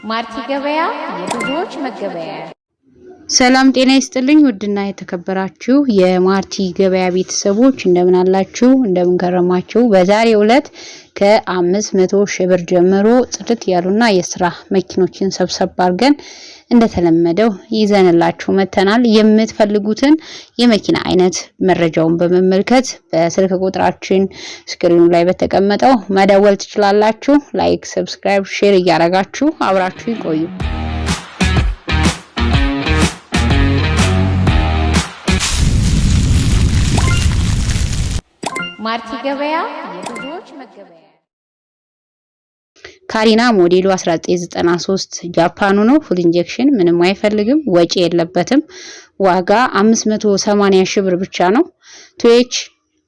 ማርቲ ገበያ የብዙዎች መገበያ። ሰላም ጤና ይስጥልኝ ውድና የተከበራችሁ የማርቲ ገበያ ቤተሰቦች እንደምን አላችሁ እንደምን ከረማችሁ። በዛሬው ዕለት ከ500 ሺህ ብር ጀምሮ ጽድት ያሉና የስራ መኪኖችን ሰብሰብ አድርገን እንደተለመደው ይዘንላችሁ መተናል። የምትፈልጉትን የመኪና አይነት መረጃውን በመመልከት በስልክ ቁጥራችን ስክሪኑ ላይ በተቀመጠው መደወል ትችላላችሁ። ላይክ፣ ሰብስክራይብ፣ ሼር እያደረጋችሁ አብራችሁ ይቆዩ። ማርቲ ገበያ የብዙዎች መገበያ። ካሪና ሞዴሉ 1993 ጃፓኑ ነው። ፉል ኢንጀክሽን ምንም አይፈልግም፣ ወጪ የለበትም። ዋጋ 580 ሺህ ብር ብቻ ነው። ቱኤች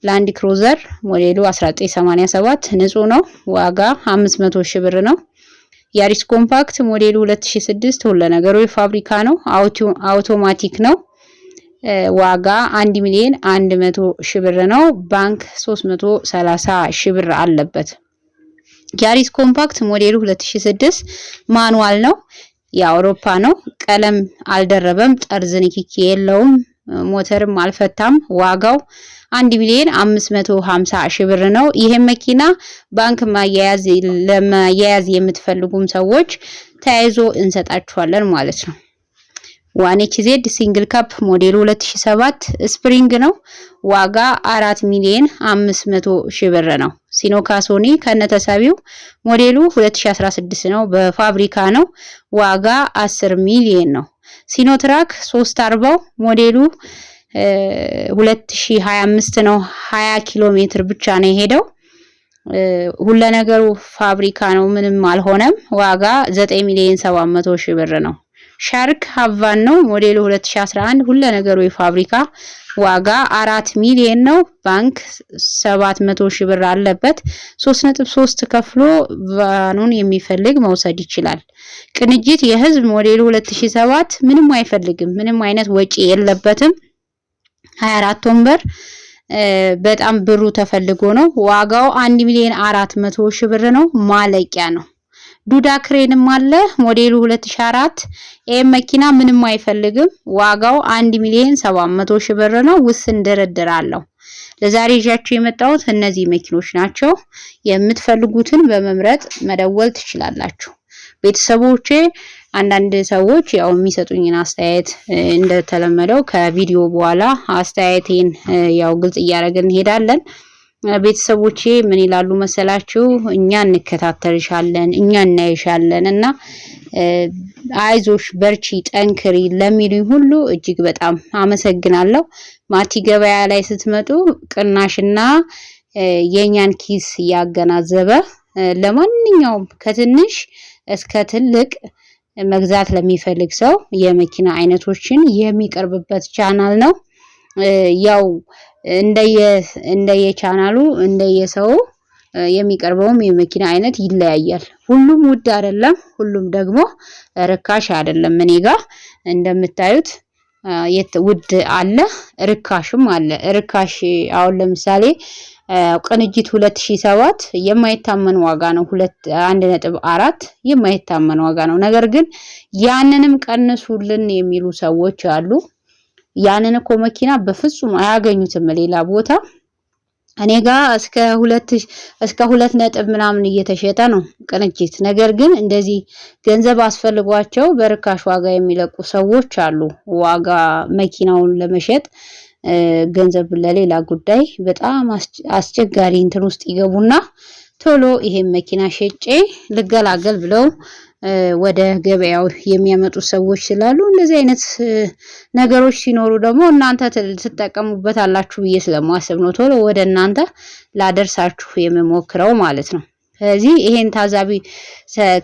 ላንድ ክሩዘር ሞዴሉ 1987 ንጹህ ነው። ዋጋ 500 ሺህ ብር ነው። ያሪስ ኮምፓክት ሞዴሉ 2006 ሁሉ ነገሩ የፋብሪካ ነው። አውቶማቲክ ነው። ዋጋ 1,100,000 ሺህ ብር ነው። ባንክ 330 ሺህ ብር አለበት። ያሪስ ኮምፓክት ሞዴሉ 2006 ማኑዋል ነው። የአውሮፓ ነው። ቀለም አልደረበም፣ ጠርዝ ንክኪ የለውም፣ ሞተርም አልፈታም። ዋጋው 1,550,000 ሺህ ብር ነው። ይሄ መኪና ባንክ ለማያያዝ የምትፈልጉም ሰዎች ተያይዞ እንሰጣችኋለን ማለት ነው። ዋንኤችዜድ ሲንግል ካፕ ሞዴሉ 2007 ስፕሪንግ ነው። ዋጋ 4,500,000 ሺህ ብር ነው። ሲኖካሶኒ ከነተሳቢው ሞዴሉ 2016 ነው። በፋብሪካ ነው። ዋጋ 10 ሚሊዮን ነው። ሲኖትራክ 340 ሞዴሉ 2025 ነው። 20 ኪሎ ሜትር ብቻ ነው የሄደው። ሁሉ ነገሩ ፋብሪካ ነው፣ ምንም አልሆነም። ዋጋ 9,700,000 ሺህ ብር ነው። ሻርክ ሀቫን ነው። ሞዴሉ 2011 ሁሉ ነገሩ የፋብሪካ ዋጋ 4 ሚሊዮን ነው። ባንክ 700 ሺህ ብር አለበት። 3.3 ከፍሎ ቫኑን የሚፈልግ መውሰድ ይችላል። ቅንጅት የህዝብ ሞዴሉ 2007 ምንም አይፈልግም፣ ምንም አይነት ወጪ የለበትም። 24 ወንበር በጣም ብሩ ተፈልጎ ነው። ዋጋው 1,400,000 ሺህ ብር ነው። ማለቂያ ነው። ዱዳ ክሬንም አለ ሞዴሉ 2004 መኪና ምንም አይፈልግም። ዋጋው 1,700,000 ሺህ ብር ነው። ውስን ድርድር አለው። ለዛሬ ይዣችሁ የመጣሁት እነዚህ መኪኖች ናቸው። የምትፈልጉትን በመምረጥ መደወል ትችላላችሁ። ቤተሰቦቼ አንዳንድ ሰዎች ያው የሚሰጡኝን አስተያየት እንደተለመደው ከቪዲዮ በኋላ አስተያየቴን ያው ግልጽ እያደረግን እንሄዳለን። ቤተሰቦቼ ምን ይላሉ መሰላችሁ? እኛ እንከታተልሻለን፣ እኛ እናይሻለን እና አይዞሽ በርቺ ጠንክሪ ለሚሉኝ ሁሉ እጅግ በጣም አመሰግናለሁ። ማርቲ ገበያ ላይ ስትመጡ ቅናሽና የኛን ኪስ ያገናዘበ ለማንኛውም ከትንሽ እስከ ትልቅ መግዛት ለሚፈልግ ሰው የመኪና አይነቶችን የሚቀርብበት ቻናል ነው። ያው እንደየቻናሉ እንደየሰው የሚቀርበውም የመኪና አይነት ይለያያል። ሁሉም ውድ አይደለም፣ ሁሉም ደግሞ ርካሽ አይደለም። እኔ ጋር እንደምታዩት ውድ አለ፣ ርካሽም አለ። ርካሽ አሁን ለምሳሌ ቅንጅት 2007 የማይታመን ዋጋ ነው። 1.4 የማይታመን ዋጋ ነው። ነገር ግን ያንንም ቀንሱልን የሚሉ ሰዎች አሉ። ያንን እኮ መኪና በፍጹም አያገኙትም ሌላ ቦታ። እኔ ጋር እስከ 2 ነጥብ ምናምን እየተሸጠ ነው ቅንጅት። ነገር ግን እንደዚህ ገንዘብ አስፈልጓቸው በርካሽ ዋጋ የሚለቁ ሰዎች አሉ። ዋጋ መኪናውን ለመሸጥ ገንዘብ ለሌላ ጉዳይ በጣም አስቸጋሪ እንትን ውስጥ ይገቡና ቶሎ ይሄን መኪና ሸጬ ልገላገል ብለው ወደ ገበያው የሚያመጡ ሰዎች ስላሉ እንደዚህ አይነት ነገሮች ሲኖሩ ደግሞ እናንተ ትጠቀሙበታላችሁ ብዬ ስለማስብ ነው ቶሎ ወደ እናንተ ላደርሳችሁ የምሞክረው ማለት ነው። ስለዚህ ይሄን ታዛቢ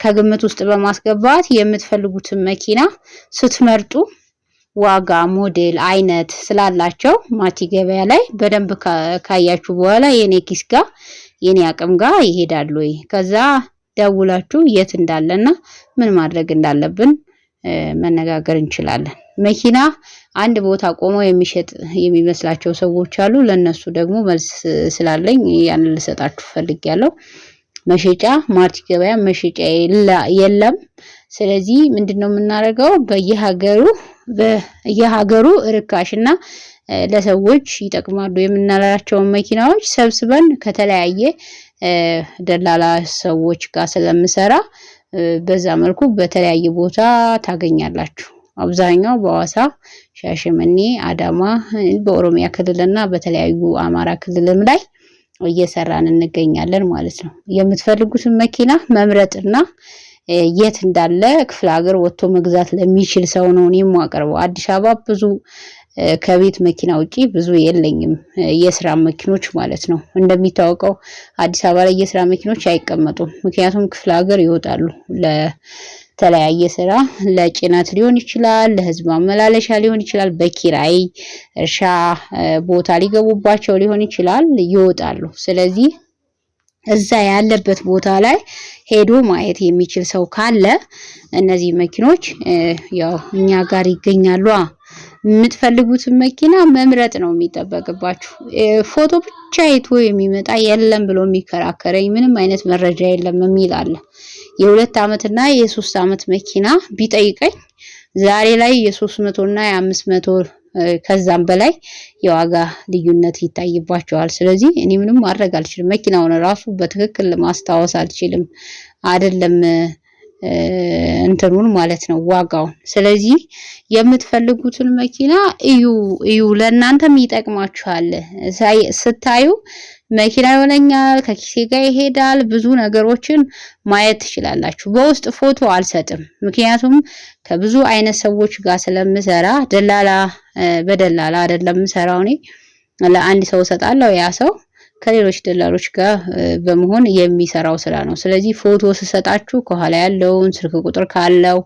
ከግምት ውስጥ በማስገባት የምትፈልጉትን መኪና ስትመርጡ ዋጋ፣ ሞዴል፣ አይነት ስላላቸው ማርቲ ገበያ ላይ በደንብ ካያችሁ በኋላ የኔ ኪስ ጋር የኔ አቅም ጋር ይሄዳሉ። ከዛ ደውላችሁ የት እንዳለና ምን ማድረግ እንዳለብን መነጋገር እንችላለን። መኪና አንድ ቦታ ቆሞ የሚሸጥ የሚመስላቸው ሰዎች አሉ። ለነሱ ደግሞ መልስ ስላለኝ ያን ልሰጣችሁ ፈልጌያለሁ። መሸጫ ማርቲ ገበያ መሸጫ የለም። ስለዚህ ምንድነው የምናደርገው? በየሀገሩ ርካሽና ለሰዎች ይጠቅማሉ የምናላቸውን መኪናዎች ሰብስበን ከተለያየ ደላላ ሰዎች ጋር ስለምሰራ በዛ መልኩ በተለያየ ቦታ ታገኛላችሁ። አብዛኛው በሐዋሳ፣ ሻሸመኔ፣ አዳማ፣ በኦሮሚያ ክልልና በተለያዩ አማራ ክልልም ላይ እየሰራን እንገኛለን ማለት ነው። የምትፈልጉትን መኪና መምረጥና የት እንዳለ ክፍለ ሀገር ወጥቶ መግዛት ለሚችል ሰው ነው እኔ የማቀርበው። አዲስ አበባ ብዙ ከቤት መኪና ውጪ ብዙ የለኝም የስራ መኪኖች ማለት ነው። እንደሚታወቀው አዲስ አበባ ላይ የስራ መኪኖች አይቀመጡም። ምክንያቱም ክፍለ ሀገር ይወጣሉ ለተለያየ ስራ፣ ለጭነት ሊሆን ይችላል፣ ለህዝብ ማመላለሻ ሊሆን ይችላል፣ በኪራይ እርሻ ቦታ ሊገቡባቸው ሊሆን ይችላል፣ ይወጣሉ። ስለዚህ እዛ ያለበት ቦታ ላይ ሄዶ ማየት የሚችል ሰው ካለ እነዚህ መኪኖች ያው እኛ ጋር ይገኛሉ። የምትፈልጉትን መኪና መምረጥ ነው የሚጠበቅባችሁ። ፎቶ ብቻ አይቶ የሚመጣ የለም ብሎ የሚከራከረኝ ምንም አይነት መረጃ የለም የሚል አለ። የ2 አመትና የ3 አመት መኪና ቢጠይቀኝ ዛሬ ላይ የ300 እና የ500 ከዛም በላይ የዋጋ ልዩነት ይታይባቸዋል። ስለዚህ እኔ ምንም ማድረግ አልችልም። መኪናውን ራሱ በትክክል ማስታወስ አልችልም አይደለም እንትኑን ማለት ነው ዋጋውን። ስለዚህ የምትፈልጉትን መኪና እዩ ለእናንተም ይጠቅማችኋል። ስታዩ መኪና ይሆነኛል ከኪሴ ጋር ይሄዳል ብዙ ነገሮችን ማየት ትችላላችሁ። በውስጥ ፎቶ አልሰጥም፣ ምክንያቱም ከብዙ አይነት ሰዎች ጋር ስለምሰራ በደላላ አይደለም የምሰራው። እኔ ለአንድ ሰው ሰጣለሁ፣ ያ ሰው ከሌሎች ደላሎች ጋር በመሆን የሚሰራው ስራ ነው። ስለዚህ ፎቶ ስሰጣችሁ ከኋላ ያለውን ስልክ ቁጥር ካለው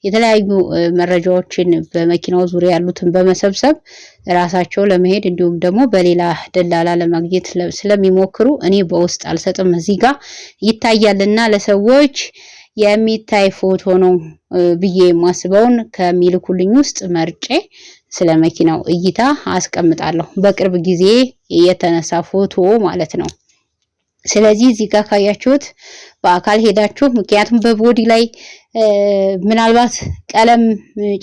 የተለያዩ መረጃዎችን በመኪናው ዙሪያ ያሉትን በመሰብሰብ ራሳቸው ለመሄድ እንዲሁም ደግሞ በሌላ ደላላ ለማግኘት ስለሚሞክሩ እኔ በውስጥ አልሰጥም። እዚህ ጋር ይታያልና ለሰዎች የሚታይ ፎቶ ነው ብዬ የማስበውን ከሚልኩልኝ ውስጥ መርጬ ስለ መኪናው እይታ አስቀምጣለሁ። በቅርብ ጊዜ የተነሳ ፎቶ ማለት ነው። ስለዚህ እዚህ ጋር ካያችሁት በአካል ሄዳችሁ ምክንያቱም በቦዲ ላይ ምናልባት ቀለም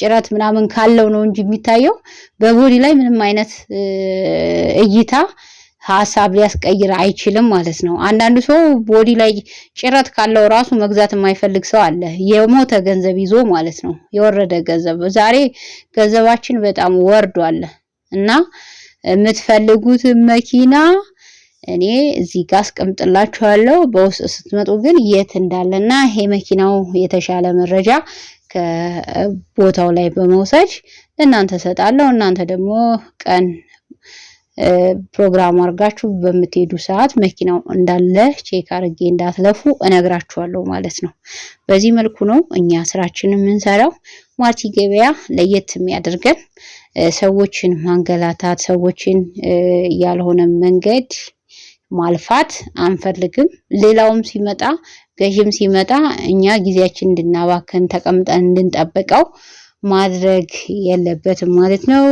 ጭረት ምናምን ካለው ነው እንጂ የሚታየው በቦዲ ላይ ምንም አይነት እይታ ሐሳብ ሊያስቀይር አይችልም ማለት ነው። አንዳንዱ ሰው ቦዲ ላይ ጭረት ካለው ራሱ መግዛት የማይፈልግ ሰው አለ፣ የሞተ ገንዘብ ይዞ ማለት ነው፣ የወረደ ገንዘብ። ዛሬ ገንዘባችን በጣም ወርዷል እና የምትፈልጉት መኪና እኔ እዚህ ጋር አስቀምጥላችኋለሁ። በውስጥ ስትመጡ ግን የት እንዳለና ይሄ መኪናው የተሻለ መረጃ ከቦታው ላይ በመውሰድ ለእናንተ ሰጣለሁ። እናንተ ደግሞ ቀን ፕሮግራም አድርጋችሁ በምትሄዱ ሰዓት መኪናው እንዳለ ቼክ አድርጌ እንዳትለፉ እነግራችኋለሁ ማለት ነው። በዚህ መልኩ ነው እኛ ስራችንን የምንሰራው። ማርቲ ገበያ ለየት የሚያደርገን ሰዎችን ማንገላታት፣ ሰዎችን ያልሆነ መንገድ ማልፋት አንፈልግም። ሌላውም ሲመጣ ገዥም ሲመጣ እኛ ጊዜያችን እንድናባከን ተቀምጠን እንድንጠብቀው ማድረግ የለበትም ማለት ነው።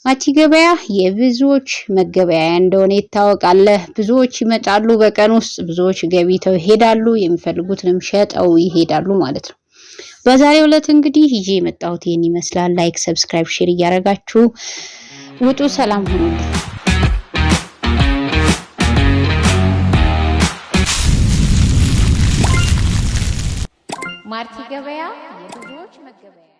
ማርቲ ገበያ የብዙዎች መገበያያ እንደሆነ ይታወቃል። ብዙዎች ይመጣሉ፣ በቀን ውስጥ ብዙዎች ገቢተው ይሄዳሉ፣ የሚፈልጉትንም ሸጠው ይሄዳሉ ማለት ነው። በዛሬው ዕለት እንግዲህ ይዤ የመጣሁት ይሄን ይመስላል። ላይክ፣ ሰብስክራይብ፣ ሼር እያደረጋችሁ ውጡ። ሰላም ሁኑ። ማርቲ ገበያ የብዙዎች መገበያያ